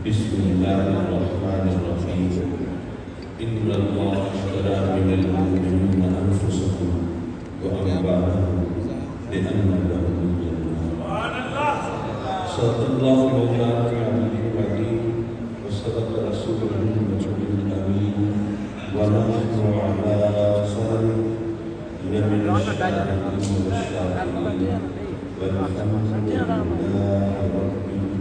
بسم الله الرحمن الرحيم إن الله اشترى من المؤمنين أنفسهم وأموالهم بأن لهم الجنة صدق الله مولانا العلي العظيم وصدق رسوله النبي الأمين ونحن على ذلك من الشاهدين والشاكرين والحمد لله رب العالمين.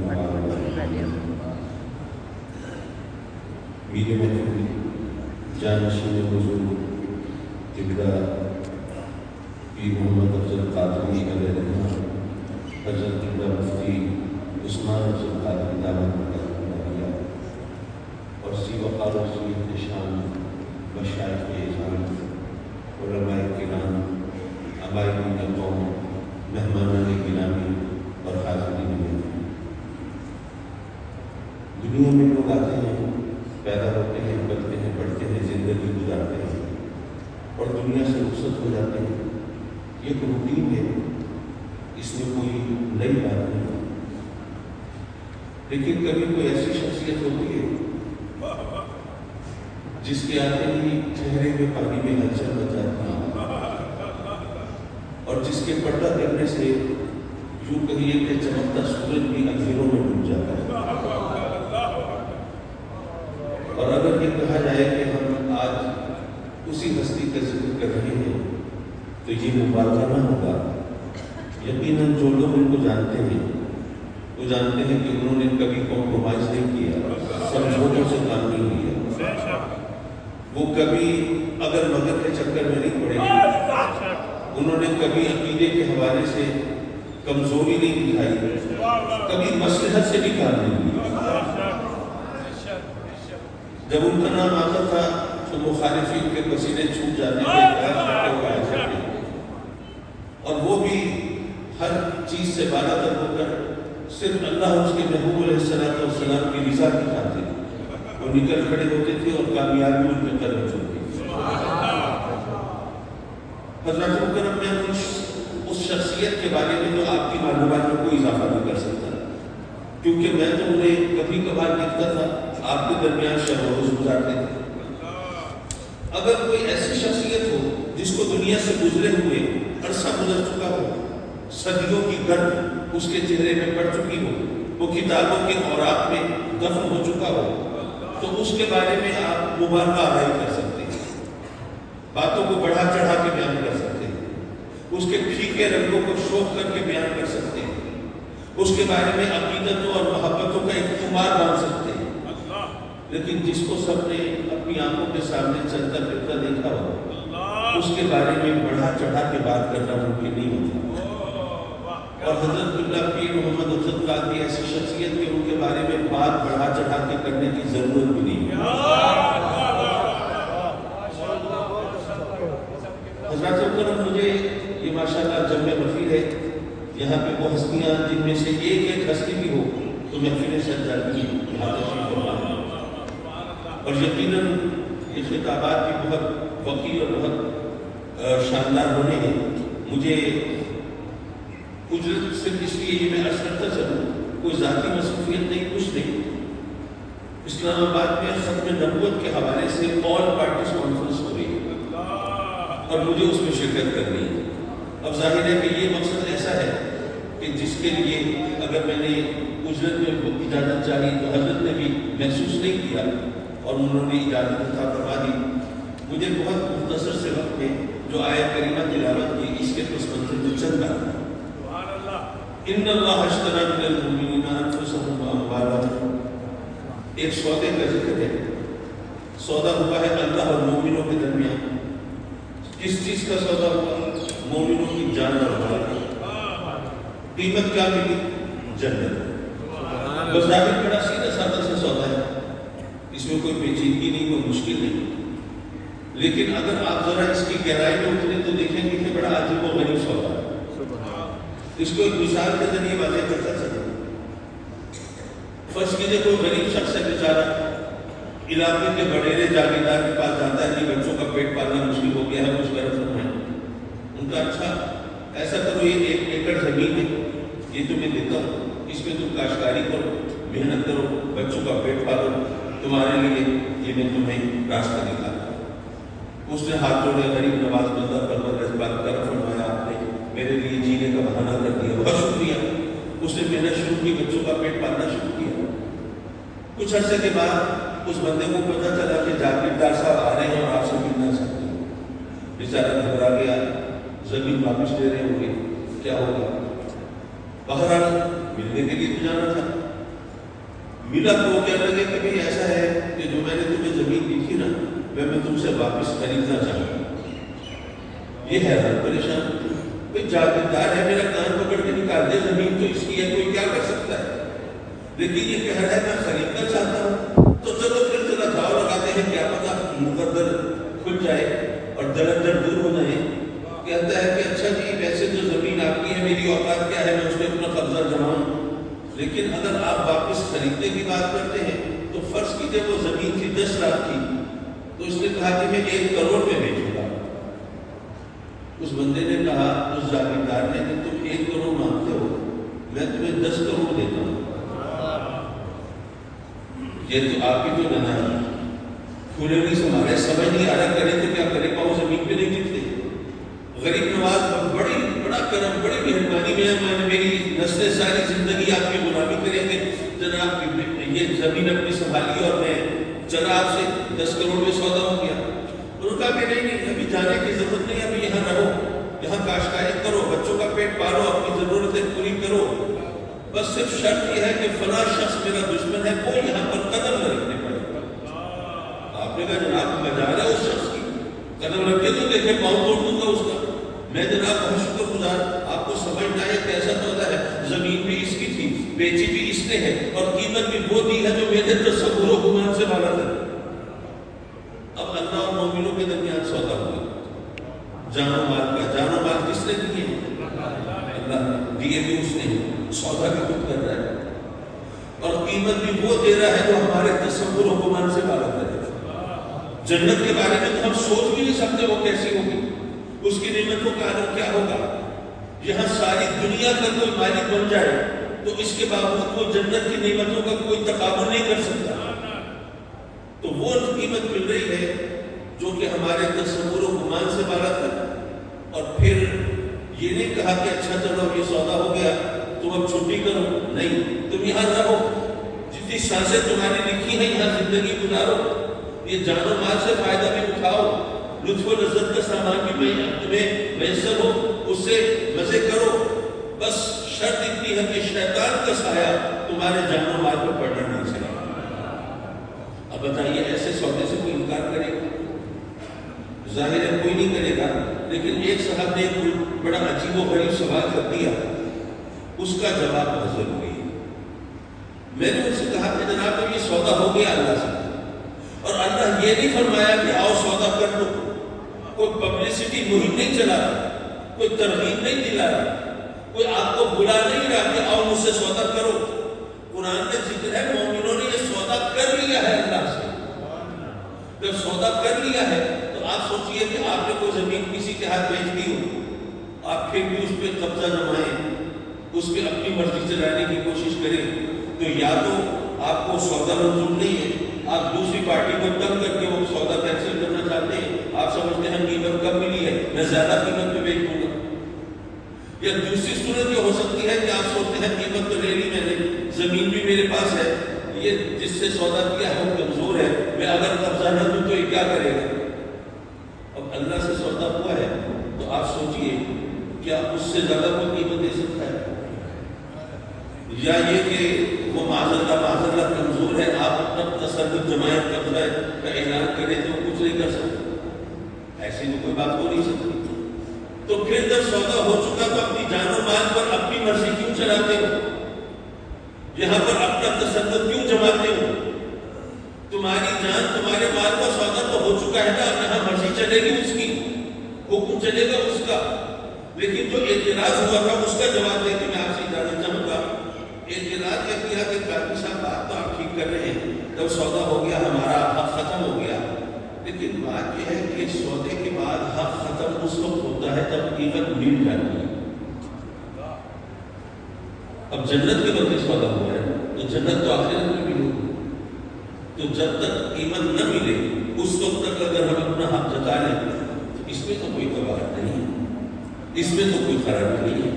میری محفوظ جانشین حضور قبلہ پیر محمد افضل قادری علیہ رحمہ حضرت قبلہ مفتی عثمان افضل قادری دامت برکاتہ اور سی وقار و سی نشان مشائخ اعظام علماء کرام عبائدین قوم مہمانان گرامی اور حاضرین محفوظ. دنیا میں لوگ آتے ہیں، پیدا ہوتے ہیں، بچتے ہیں، بڑھتے ہیں، زندگی گزارتے ہیں اور دنیا سے رخصت ہو جاتے ہیں. یہ ایک روٹین ہے، اس میں کوئی نئی بات نہیں. لیکن کبھی کوئی ایسی شخصیت ہوتی ہے جس کے آتے ہی چہرے میں پانی میں ہلچل مچ جاتی ہے اور جس کے پردہ کرنے سے یوں کہیے کہ چمکتا سورج بھی اندھیروں میں ڈوب جاتا ہے. اور اگر یہ کہا جائے کہ ہم آج اسی ہستی کا ذکر کر رہے ہیں تو یہ مبالغہ نہ ہوگا. یقیناً جو لوگ ان کو جانتے ہیں وہ جانتے ہیں کہ انہوں نے کبھی کمپرومائز نہیں کیا، سمجھوتوں سے کام نہیں کیا. وہ کبھی اگر مگر کے چکر میں نہیں پڑے، انہوں نے کبھی عقیدے کے حوالے سے کمزوری نہیں دکھائی، کبھی مصلحت سے بھی کام نہیں کیا. جب ان کا نام آتا تھا تو مخالفین کے پسینے چھوٹ جاتے تھے اور وہ بھی ہر چیز سے بالا تر ہو کر صرف اللہ اور اس کے محبوب علیہ السلام کی رضا کی خاطر وہ نکل کھڑے ہوتے تھے اور کامیابی ان پہ قدم چلتی. حضرت مکرم میں اس شخصیت کے بارے میں تو آپ کی معلومات میں کوئی اضافہ نہیں کر سکتا، کیونکہ میں تو انہیں کبھی کبھار دیکھتا تھا آپ کے درمیان شب و روز گزارتے تھے. اگر کوئی ایسی شخصیت ہو جس کو دنیا سے گزرے ہوئے عرصہ گزر چکا ہو، صدیوں کی گرد اس کے چہرے میں پڑ چکی ہو، وہ کتابوں کے اوراق میں دفن ہو چکا ہو، تو اس کے بارے میں آپ مبالغہ آرائی کر سکتے ہیں، باتوں کو بڑھا چڑھا کے بیان کر سکتے ہیں، اس کے پھیکے رنگوں کو شوق کر کے بیان کر سکتے ہیں، اس کے بارے میں عقیدتوں اور محبتوں کا ایک خمار باندھ سکتے ہیں. لیکن جس کو سب نے اپنی آنکھوں کے سامنے چلتا پھرتا دیکھا ہو، اس کے بارے میں بڑھا چڑھا کے بات کرنا ممکن نہیں ہوتا. اور حضرت قبلہ پیر محمد افضل قادری ایسی شخصیت کہ ان کے بارے میں بات بڑھا چڑھا کے کرنے کی ضرورت بھی نہیں. حضرت مکرم مجھے یہ ماشاءاللہ جمع وفیر ہے، یہاں پہ وہ ہستیاں جن میں سے ایک ایک ہستی بھی ہو تو محفل سجادگی یہاں تشریف فرما ہے. اور یقیناً یہ خطابات بھی بہت وقیر اور بہت شاندار ہونے ہیں. مجھے اجرت صرف اس لیے یہ میں عرض کرتا چلوں، کوئی ذاتی مصروفیت نہیں، کچھ نہیں. اسلام آباد میں ختم نبوت کے حوالے سے آل پارٹیز کانفرنس ہو رہی ہے اور مجھے اس میں شرکت کرنی ہے. اب ظاہر ہے کہ یہ مقصد ایسا ہے کہ جس کے لیے اگر میں نے اجرت میں اجازت چاہی تو حضرت نے بھی محسوس نہیں کیا اور انہوں نے اجازت عطا فرما دی. مجھے بہت مختصر سے وقت میں جو آیت کریمہ تلاوت کی اس کے پس منظر میں چل رہا ہے. ان اللہ اشتری من المؤمنین انفسهم واموالهم، ایک سودے کا ذکر ہے. سودا ہوا ہے اللہ اور مومنوں کے درمیان. کس چیز کا سودا ہوا؟ مومنوں کی جان اور مال. قیمت کیا ملی؟ جنت. بظاہر بڑا سیدھا سادہ سے سودا ہے، اس میں کوئی پیچیدگی نہیں، کوئی مشکل نہیں. لیکن اگر آپ ذرا اس کی گہرائی میں اتریں تو دیکھیں گے کہ بڑا عجیب و غریب سودا ہے. اس کو ایک مثال کے ذریعے واضح کرتا چلے. فرض کیجیے کوئی غریب شخص ہے بیچارہ، علاقے کے بڑیرے جاگیردار کے پاس جاتا ہے کہ بچوں کا پیٹ پالنا مشکل ہو گیا ہے، کچھ کرم فرمائیں. ان کا اچھا ایسا کرو، یہ 1 ایکڑ زمین ہے، یہ تمہیں دیتا ہوں، اس میں تم کاشتکاری کرو، محنت کرو, بچوں کا پیٹ پالو, تمہارے لیے یہ میں تمہیں راستہ نکالا. اس نے ہاتھ جوڑے, غریب نواز بندہ پروردگار کرم فرمایا, آپ نے میرے لیے جینے کا بہانہ کر دیا, بہت شکریہ. اس نے محنت شروع کی, بچوں کا پیٹ پالنا شروع کیا. کچھ عرصے کے بعد اس بندے کو پتہ چلا کہ جاگیردار صاحب آ رہے ہیں اور آپ سے ملنا چاہتے ہیں. بیچارہ گھبرا گیا, زمین واپس لے رہے ہوں گے, کیا ہوگا. بہرحال ملنے کے لیے تو جانا تھا. ملا تو وہ کہنے لگے کہ بھائی ایسا ہے کہ جو میں نے تمہیں زمین دی تھی نا, میں تم سے واپس خریدنا چاہوں گا. یہ ہے ہر پریشان, کوئی جاگیردار ہے, میرا کان پکڑ کے نکال دے, زمین تو اس کی ہے, کوئی کیا کر سکتا ہے. لیکن یہ کہہ رہا ہے میں خریدنا چاہتا ہوں, تو چلو پھر ذرا داؤ لگاتے ہیں, کیا پتا مقدر کھل جائے اور درندر دور ہو جائے. کہتا ہے کہ اچھا جی ویسے تو زمین آپ کی ہے, میری اوقات کیا ہے, میں اس پہ اپنا قبضہ جماؤں, لیکن اگر آپ واپس خریدنے کی بات کرتے ہیں تو فرض کیجیے وہ زمین تھی 10 لاکھ کی, تو اس نے کہا کہ میں 1 کروڑ میں بیچوں گا. اس بندے نے کہا, اس جاگیردار نے, کہ تم 1 کروڑ مانگتے ہو, میں تمہیں 10 کروڑ دیتا ہوں. یہ تو آپ کی تو نہ ہے, کھولے نہیں سنبھالے, سمجھ نہیں آ رہا کرے تو کیا کرے, پاؤں زمین پہ نہیں ٹکتے. غریب نواز بڑا کرم, بڑی مہربانی, میں میری نسلیں ساری زندگی آپ کی غلامی کریں گے, جناب یہ زمین اپنی سنبھالی اور میں چلا آپ سے 10 کروڑ میں سودا ہو گیا. انہوں نے کہا کہ نہیں, ابھی جانے کی ضرورت نہیں, ابھی یہاں رہو, یہاں کاشتکاری کرو, بچوں کا پیٹ پالو, اپنی ضرورتیں پوری کرو, بس صرف شرط یہ ہے کہ فلاں شخص میرا دشمن ہے, وہ یہاں پر قدم نہ رکھنے پڑے. آپ نے کہا جناب مجال ہے اس شخص کی, قدم رکھے تو دیکھے, پاؤں توڑ دوں گا اس کا. میں جناب بہت شکر گزار, آپ کو سمجھنا ہے کیسا سودا ہے, زمین بھی اس کی تھی, بیچی بھی اس نے ہے, اور قیمت بھی وہ دی ہے جو میرے تصور و گمان سے بالا ہے. اب اللہ اور مومنوں کے درمیان سودا ہوا, جان و مال کا. جان و مال کس نے دیے, اللہ نے دیے, بھی اس نے, سودا بھی خود کر رہا ہے, اور قیمت بھی وہ دے رہا ہے جو ہمارے تصور و گمان سے بالا ہے. جنت کے بارے میں تو ہم سوچ بھی نہیں سکتے وہ کیسی ہوگی, اس کی نعمتوں کا عالم کیا ہوگا. یہاں ساری دنیا کا کوئی مالک بن جائے تو اس کے باوجود وہ جنت کی نعمتوں کا کوئی تقابل نہیں کر سکتا. تو وہ قیمت مل رہی ہے جو کہ ہمارے تصور و گمان سے بالا تھا. اور پھر یہ نہیں کہا کہ اچھا چلو یہ سودا ہو گیا, تم اب چھٹی کرو, نہیں, تم یہاں رہو, جتنی سانسیں تمہاری لکھی ہیں یہاں زندگی گزارو, یہ جان و مال سے فائدہ بھی اٹھاؤ, لطف و لذت کا سامان بھی تمہیں میسر ہو, اس سے مزے کرو. بس شرط اتنی ہے کہ شیطان کا سایہ تمہارے جان و مال پر پڑنا نہیں چاہیے. اب بتائیے ایسے سودے سے کوئی انکار کرے گا؟ ظاہر ہے کوئی نہیں کرے گا. لیکن ایک صاحب نے ایک بڑا عجیب و غریب سوال کر دیا, اس کا جواب بہت ضروری ہے. میں نے ان سے کہا کہ جناب یہ سودا ہو گیا اللہ سے, اور اللہ یہ نہیں فرمایا کہ آؤ سودا کر لو, کوئی پبلسٹی مہم نہیں چلا رہا, کوئی ترغیب نہیں دلا رہا, کوئی آپ کو بلا نہیں رہا کہ آؤ مجھ سے سودا کرو. قرآن میں ذکر ہے مومنوں نے یہ سودا کر لیا ہے اللہ سے. جب سودا کر لیا ہے تو آپ سوچئے کہ آپ نے کوئی زمین کسی کے ہاتھ بیچ دی ہو, آپ پھر بھی اس پہ قبضہ جمائیں, اس پہ اپنی مرضی سے لانے کی کوشش کریں, تو یا تو آپ کو سودا منظور نہیں ہے, آپ دوسری پارٹی کو تنگ کر کے وہ سودا کینسل کرنا چاہتے ہیں, آپ سمجھتے ہیں قیمت کم ملی ہے, میں زیادہ قیمت پہ بیچ دوں گا. یا دوسری صورت یہ ہو سکتی ہے کہ آپ سوچتے ہیں قیمت تو لے لی میں نے, زمین بھی میرے پاس ہے, یہ جس سے سودا کیا ہے وہ کمزور ہے, میں اگر قبضہ نہ دوں تو یہ کیا کرے گا. اب اللہ سے سودا ہوا ہے تو آپ سوچئے کیا اس سے زیادہ کوئی قیمت دے سکتا ہے؟ یا یہ کہ وہ معاذ اللہ کمزور ہے, آپ اپنا تصرف جماعت قبضہ کا اعلان کریں تو کچھ نہیں کر سکتے. ایسی تو کوئی بات ہو نہیں سکتی. تو پھر جب سودا ہو چکا تو اپنی جان و مال پر اپنی مرضی کیوں چلاتے ہو, یہاں پر اپنا تصرف کیوں جماتے ہو؟ تمہاری جان تمہارے مال کا سودا تو ہو چکا ہے نا, یہاں مرضی چلے گی اس کی, حکم چلے گا اس کا. لیکن جو اعتراض ہوا تھا اس کا جواب دے کے میں آپ سے جاننا چاہوں گا. اعتراض یہ کیا کہ قاضی صاحب بات تو آپ ٹھیک کر رہے ہیں, جب سودا ہو گیا ہمارا حق ختم ہو گیا, لیکن بات یہ ہے کہ سودے کے بعد حق ختم اس وقت ہوتا ہے جب قیمت مل جاتی ہے. اب جنت کے وقت سودا ہوا ہے تو جنت تو آخرت میں ملے گی. تو جب تک قیمت نہ ملے اس وقت تک اگر ہم اپنا حق جتا لیں تو اس میں تو کوئی قباحت نہیں ہے، اس میں تو کوئی خرابی نہیں ہے.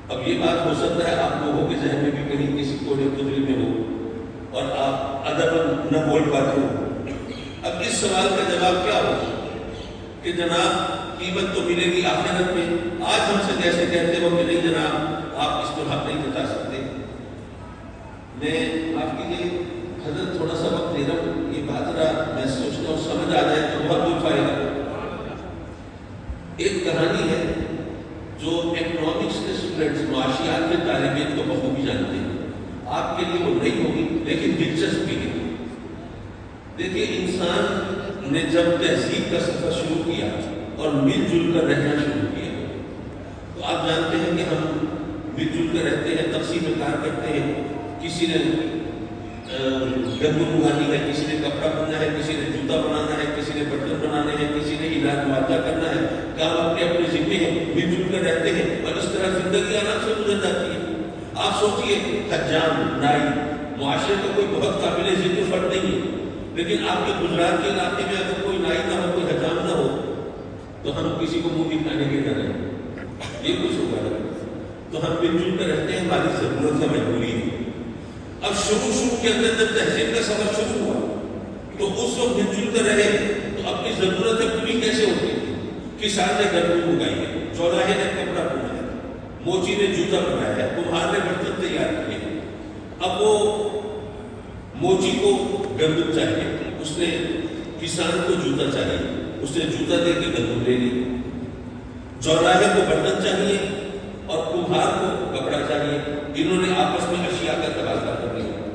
اب یہ بات ہو سکتا ہے آپ لوگوں کے ذہن میں بھی کہیں کسی کونے قدری میں ہو اور آپ ادب نہ بول پاتے ہو. اب اس سوال کا جواب کیا ہو کہ جناب قیمت تو ملے گی آخرت میں، آج ہم سے جیسے کہتے ہو کہ نہیں جناب آپ اس پر حق نہیں جتا سکتے. میں آپ کے لیے حضرت تھوڑا سا وقت دے رہا ہوں، یہ بات ذرا میں سوچتا ہوں سمجھ آ جائے تو بہت کوئی فائدہ. ایک کہانی ہے جو اکنامکس کے اسٹوڈنٹس، معاشیات کے طالب علم کو بخوبی جانتے ہیں. آپ کے لیے وہ نہیں ہوگی لیکن دلچسپی ہے. دیکھیے انسان نے جب تہذیب کا سفر شروع کیا اور مل جل کر رہنا شروع کیا تو آپ جانتے ہیں کہ ہم مل جل کر رہتے ہیں، تقسیم کار کرتے ہیں. کسی نے گندم اگانی ہے، کسی نے کپڑا بننا ہے، کسی نے جوتا بنانا ہے، کسی نے برتن بنانے ہیں، کسی نے علاج معالجہ کرنا ہے. کام اپنے اپنے ذمے ہیں، مل جل کر رہتے ہیں اور اس طرح زندگی آرام سے گزر جاتی ہے. آپ سوچئے حجام، نائی، معاشرے کا کوئی بہت قابل ذکر فرد نہیں ہے، لیکن آپ کے گجرات کے علاقے میں اگر کوئی نائی نہ ہو، کوئی حجام نہ ہو تو ہم کسی کو منہ دکھانے کے نہ رہیں، یہ کچھ ہوگا نا. تو ہم مل جل کر رہتے ہیں، ہماری ضرورت ہے، مجبوری ہے. اب شروع کے اندر جب تہذیب کا سفر شروع ہوا تو اس وقت مل جل کر رہے تو اپنی ضرورتیں پوری کیسے ہوتی ہیں. کسان نے گندم اگائی ہے، چوراہے نے کپڑا بنایا ہے، موچی نے جوتا بنایا ہے، کمہار نے برتن تیار کیے. اب وہ موچی کو گندم چاہیے، اس نے کسان کو جوتا چاہیے، اس نے جوتا دے کے گندم لے لی. چوراہے کو برتن چاہیے اور کمہار کو کپڑا چاہیے. انہوں نے آپس میں اشیاء کا تبادلہ کر لیا.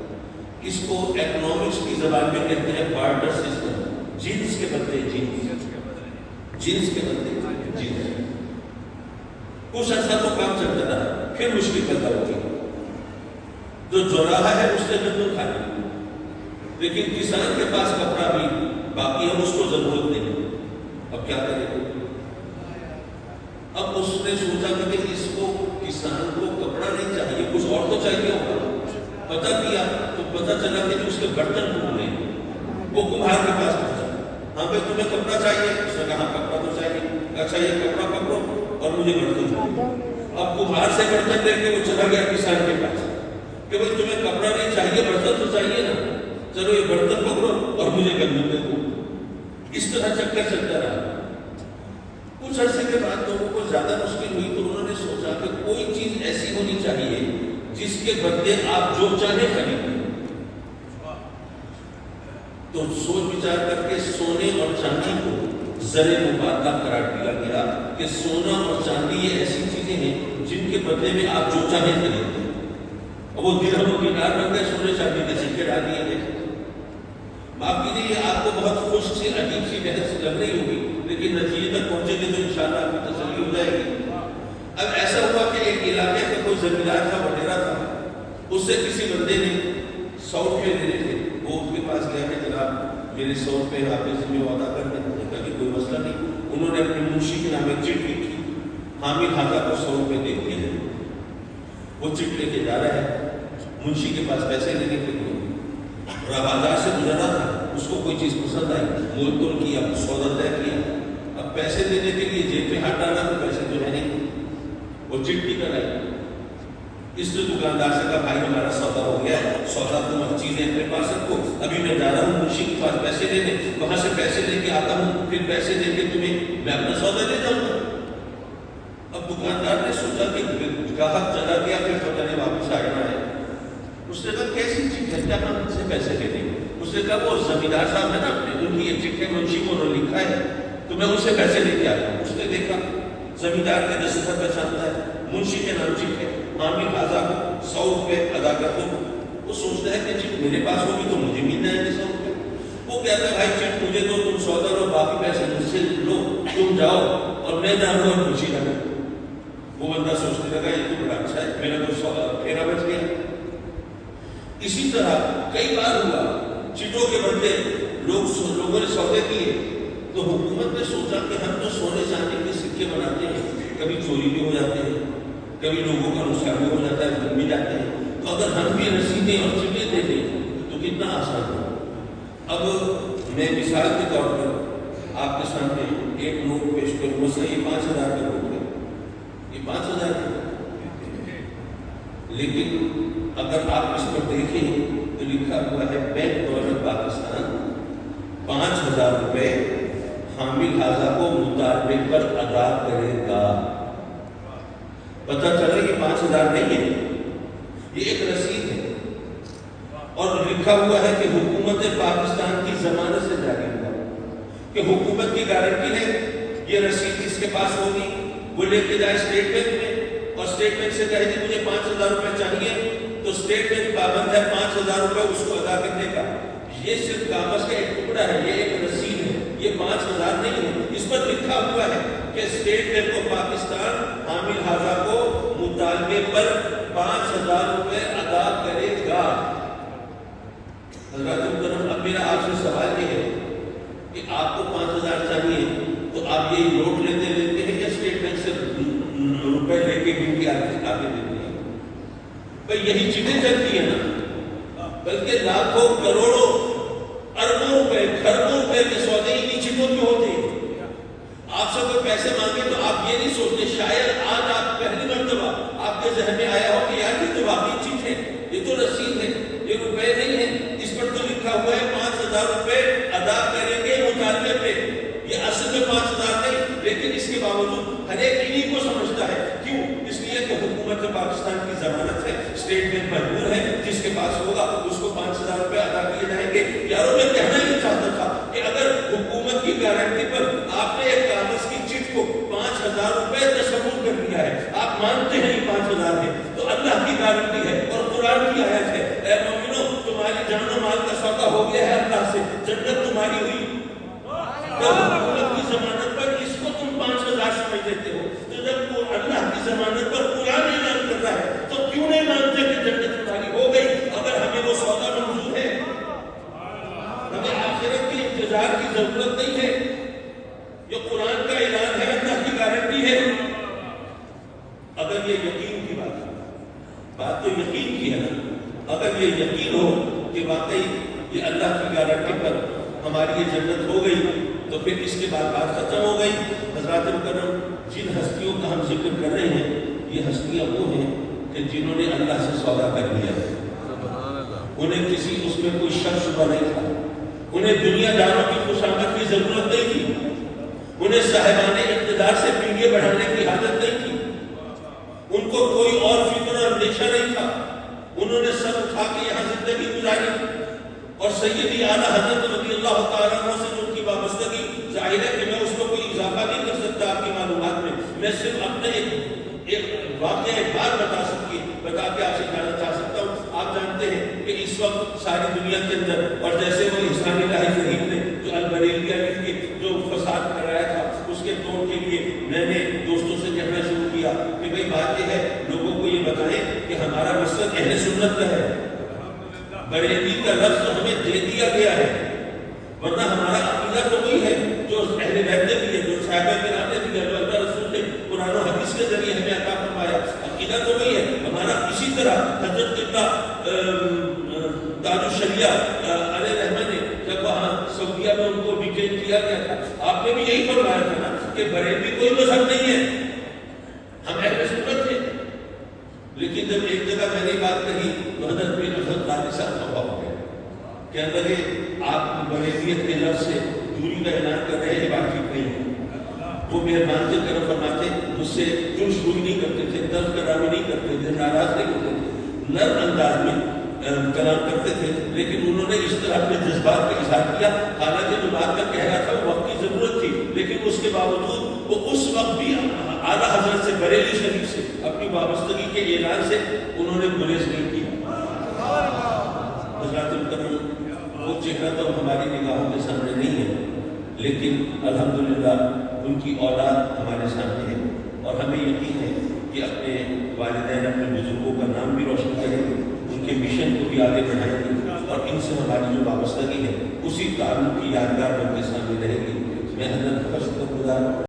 اس کو اکنامکس کی زبان میں کہتے ہیں بارٹر سسٹم. جنس کے بدلے جنس، جنس کے بدلے جنس. کچھ عرصہ تو کام چلتا رہا، پھر مشکل پیدا ہو گئی. جو چوراہا ہے اس نے گندم کھا لی، لیکن کسان کے پاس کپڑا بھی باقی ہے، اس کو ضرورت نہیں. اب کیا کرے؟ اب اس نے سوچا کہ اس کو کسان کو کپڑا نہیں چاہیے، کچھ اور تو چاہیے ہوگا. پتہ کیا تو پتہ چلا کہ اس کے برتن ڈھونڈ رہے ہیں. وہ کمہار کے پاس پہنچا، ہاں بھائی تمہیں کپڑا چاہیے؟ اس نے کہا کپڑا تو چاہیے. اچھا یہ کپڑا پکڑو اور مجھے برتن دو. اب کمہار سے برتن لے کے وہ چلا گیا کسان کے پاس کہ بھائی تمہیں کپڑا نہیں چاہیے، برتن تو چاہیے نا، چلو یہ برتن پکڑو اور مجھے گندم دے دو. اس طرح چکر چلتا رہا. کچھ عرصے کے بعد لوگوں کو زیادہ مشکل ہوئی تو انہوں نے سوچا کہ کوئی چیز ایسی ہونی چاہیے جس کے بدلے آپ جو چاہیں خرید لیں. تو سوچ وچار کر کے سونے اور چاندی کو زر مبادلہ قرار دیا گیا کہ سونا اور چاندی یہ ایسی چیزیں ہیں جن کے بدلے میں آپ جو چاہیں خرید لیں. اور وہ درہم و دینار بن گئے، سونے چاندی کے سکے ڈال دیے گئے. معاف کیجیے یہ آپ کو بہت خوش سی عجیب سی بحث لگ رہی ہوگی، لیکن نتیجے تک پہنچے گے تو انشاءاللہ آپ کی تسلی ہو جائے گی. اب ایسا ہوا کہ ایک علاقے کا کوئی زمیندار تھا، وڈیرا تھا. اس سے کسی بندے نے 100 روپے لینے تھے. وہ اس کے پاس گیا کہ جناب میرے 100 روپے آپ کے ذمہ وعدہ کر دیں. کہا کہ کوئی مسئلہ نہیں. انہوں نے اپنے منشی کے نام ایک چٹ لکھی، حامد حاضہ کو 100 روپے دے دیے ہیں. وہ چٹ لے کے جا رہا ہے منشی کے پاس پیسے لینے کے لیے. بازار سے گزرا تھا، اس کو کوئی چیز پسند آئی، مول تول کیا، سودا طے کیا. اب پیسے دینے کے لیے جیب میں ہاتھ ڈالا تو پیسے تو ہے نہیں. وہ چٹ کی کر آئی. اس نے دکاندار سے کہا بھائی ہمارا سودا ہو گیا ہے، سودا تم اب چیزیں اپنے پاس رکھو، ابھی میں جا رہا ہوں منشی کے پاس پیسے لینے، وہاں سے پیسے لے کے آتا ہوں، پھر پیسے دے کے تمہیں میں اپنا سودا لے جاؤں گا. اب دکاندار نے سوچا کہ گاہک چلا گیا، پھر پتہ نہیں واپس آنا ہے. اس نے کہا کیسی چیز ہے، کیا ہم ان سے پیسے لے دیں گے؟ اس نے کہا وہ زمیندار صاحب ہے نا اپنے، ان کی ایک چٹھ ہے منشی کو انہوں نے لکھا ہے تو میں ان سے پیسے لے کے آتا ہوں. اس نے دیکھا زمیندار کے دستخط پہچانتا ہے، منشی کے نام چٹھ ہے، حامد حاضہ کو 100 روپے ادا کر دو. وہ سوچتا ہے کہ چٹھ میرے پاس ہوگی تو مجھے مل جائیں گے 100 روپے. وہ کہتا ہے بھائی چٹھ مجھے دو، تم سودا لو، باقی پیسے مجھ سے لو، تم جاؤ اور میں جا رہا ہوں منشی لگا. وہ بندہ سوچنے لگا یہ تو بڑا اچھا ہے، میرا تو سودا پھیرا بچ گیا. اسی طرح کئی بار ہوا چٹوں کے بدلے لوگوں نے سودے کیے تو حکومت نے سوچا کہ ہم تو سونے چاندی کے سکے بناتے ہیں، کبھی چوری بھی ہو جاتے ہیں، کبھی لوگوں کا نقصان بھی ہو جاتا ہے، بن بھی جاتے ہیں، تو اگر ہم بھی رسیدیں اور چٹیں دے دیں تو کتنا آسان ہو۔ اب میں مثال کے طور پر آپ کے سامنے ایک نوٹ پیش کروں، مثلا یہ 5000 کا نوٹ ہے، یہ 5000 کا، لیکن اگر آپ اس پر دیکھیں تو لکھا ہوا ہے بینک دولت پاکستان 5000 روپے حامل حاضہ کو مطالبے پر ادا کرے گا۔ پتہ چلا یہ 5000 نہیں ہے، یہ ایک رسید ہے، اور لکھا ہوا ہے کہ حکومت پاکستان کی ضمانت سے جاری ہوا، کہ حکومت کی گارنٹی ہے یہ رسید جس کے پاس ہوگی وہ لے کے جائے اسٹیٹ بینک میں، اور اسٹیٹ بینک سے کہے کہ مجھے 5000 روپے چاہیے، تو اسٹیٹ بینک پابند ہے 5000 روپے اس کو ادا کرنے کا۔ یہ صرف کاغذ کا ایک ٹکڑا ہے، یہ ایک رسید ہے، یہ 5000 نہیں ہے۔ اس پر لکھا ہوا ہے کہ اسٹیٹ بینک آف پاکستان حامل حاضہ کو مطالبے پر 5000 روپے ادا کرے گا۔ حضرات محترم، اب میرا آپ سے سوال یہ ہے کہ آپ کو 5000 چاہیے تو آپ یہ نوٹ لیتے ہیں یا اسٹیٹ بینک سے روپے لے کے بھی آگے دیتے ہیں؟ بھائی یہی چیزیں چلتی ہیں نا، بلکہ لاکھوں کروڑوں اربوں روپے کھربوں روپے کے سودے انہی چیزوں کے ہوتے ہیں۔ آپ سے کوئی پیسے مانگے تو آپ یہ نہیں سوچتے، شاید آج آپ پہلی مرتبہ آپ کے ذہن میں آیا ہو کہ یار یہ تو واقعی چیز ہے، یہ تو رسید ہے، یہ روپے نہیں ہے، اس پر تو لکھا ہوا ہے 5000 روپے ادا کریں گے مطالبے پہ۔ یہ اصل میں 5000 نہیں، لیکن اس کے باوجود ہر ایک انہی کو سمجھتا ہے۔ کیوں؟ اس لیے کہ حکومت پاکستان کی ضمانت ہے، اسٹیٹ بینک مجبور ہے، جس کے پاس ہوگا اس کو 5000 روپے ادا کیے جائیں گے۔ یاروں میں کہنا یہ چاہتا تھا کہ اگر حکومت کی گارنٹی پر آپ نے ایک کاغذ کی چٹ کو 5000 روپے تصور کر لیا ہے، آپ مانتے ہیں یہ 5000 ہے، تو اللہ کی گارنٹی ہے اور قرآن کی آیت ہے، اے مومنو تمہاری جان و مال کا سودا ہو گیا ہے اللہ سے، جنت تمہاری ہوئی۔ جب حکومت کی ضمانت پر اس کو تم 5000 سمجھ دیتے ہو، تو جب وہ اللہ کی ضمانت پر قرآن اعلان کر رہا ہے تو کیوں نہیں مانتے کہ جنت تمہاری ہو گئی؟ اگر ہمیں وہ سودا منظور ہے، ہمیں آخرت کے انتظار کی ضرورت نہیں ہے، یہ قرآن کا اعلان ہے، اللہ کی گارنٹی ہے۔ اگر یہ یقین کی بات تو یقین کی ہے نا، اگر یہ یقین ہو کہ واقعی یہ اللہ کی گارنٹی پر ہماری یہ جنت ہو گئی تو پھر اس کے بعد بات ختم ہو گئی۔ حضرات مکرم، جن ہستیوں کا ہم ذکر کر رہے ہیں یہ ہستیاں وہ ہیں کہ جنہوں نے اللہ سے سودا کر لیا، انہیں کسی اس میں کوئی شک شبہ نہیں تھا، انہیں دنیا داروں کی خوشامد کی ضرورت نہیں تھی، انہیں صاحبان اقتدار سے پنگے بڑھانے کی حاجت نہیں تھی، ان کو کوئی اور فکر اور اندیشہ نہیں تھا، انہوں نے سب اٹھا کے یہاں زندگی گزاری، اور سیدی اعلیٰ حضرت رضی اللہ تعالیٰ عنہ سے جو ان کی وابستگی، ظاہر ہے کہ میں اس کو کوئی اضافہ نہیں کر سکتا آپ کی معلومات میں صرف اپنے ایک واقعہ ایک بات بتا کے آپ سے جاننا چاہ سکتا ہوں۔ آپ جانتے ہیں کہ اس وقت ساری دنیا کے اندر، اور جیسے وہ احسان الہی ظہیر نے جو البریلیہ کے جو فساد کرایا تھا اس کے توڑ کے لیے میں نے دوستوں سے کہنا شروع کیا کہ بھئی بات یہ ہے، لوگوں کو یہ بتائیں کہ ہمارا مسلک اہل سنت کا ہے، بریلی کا لفظ ہمیں دے دیا گیا ہے، ورنہ ہمارا عقیدہ تو وہی ہے جو اہل بیت نے بھی ہے، جو صحابہ کرام نے بھی ہے، جو اللہ رسول نے قرآن و حدیث کے ذریعے ہمیں عطا فرمایا، عقیدہ تو وہی ہے ہمارا۔ اسی طرح حضرت تاج الشریعہ علیہ رحمہ نے جب وہاں سعودیہ میں ان کو ڈیٹین کیا گیا تھا، آپ نے بھی یہی فرمایا تھا نا کہ بریلی کوئی مذہب نہیں ہے، ہم اہل سنت ہیں۔ لیکن جب ایک جگہ میں نے بات کہی تو حضرت پیر حضرت قادری صاحب خفا ہو گئے، کہنے لگے آپ بریلیت کے لفظ سے دوری کا اعلان کر رہے ہیں، بات ٹھیک نہیں ہے۔ وہ مہربان سے طرف فرماتے، مجھ سے جرش گوئی نہیں کرتے تھے، درد کرامی نہیں کرتے تھے، ناراض نہیں ہوتے تھے، نرم انداز میں کلام کرتے تھے، لیکن انہوں نے اس طرح اپنے جذبات کا اظہار کیا، حالانکہ جو بات کا کہہ رہا تھا وہ وقت کی ضرورت تھی، لیکن اس کے باوجود وہ اس وقت بھی اعلیٰ حضرت سے، بریلی شریف سے اپنی وابستگی کے اعلان سے انہوں نے گریز نہیں کیا۔ حضرات محترم، وہ چہرہ تو ہماری نگاہوں کے سامنے نہیں ہے، لیکن الحمدللہ ان کی اولاد ہمارے سامنے ہے، اور ہمیں یقین ہے کہ اپنے والدین، اپنے بزرگوں کا نام بھی روشن کریں گے، ان کے مشن کو بھی آگے بڑھائیں گے، اور ان سے ہماری جو وابستگی ہے اسی تعلق کی یادگار ان کے سامنے رہے گی۔ میں حضرت کا شکر گزار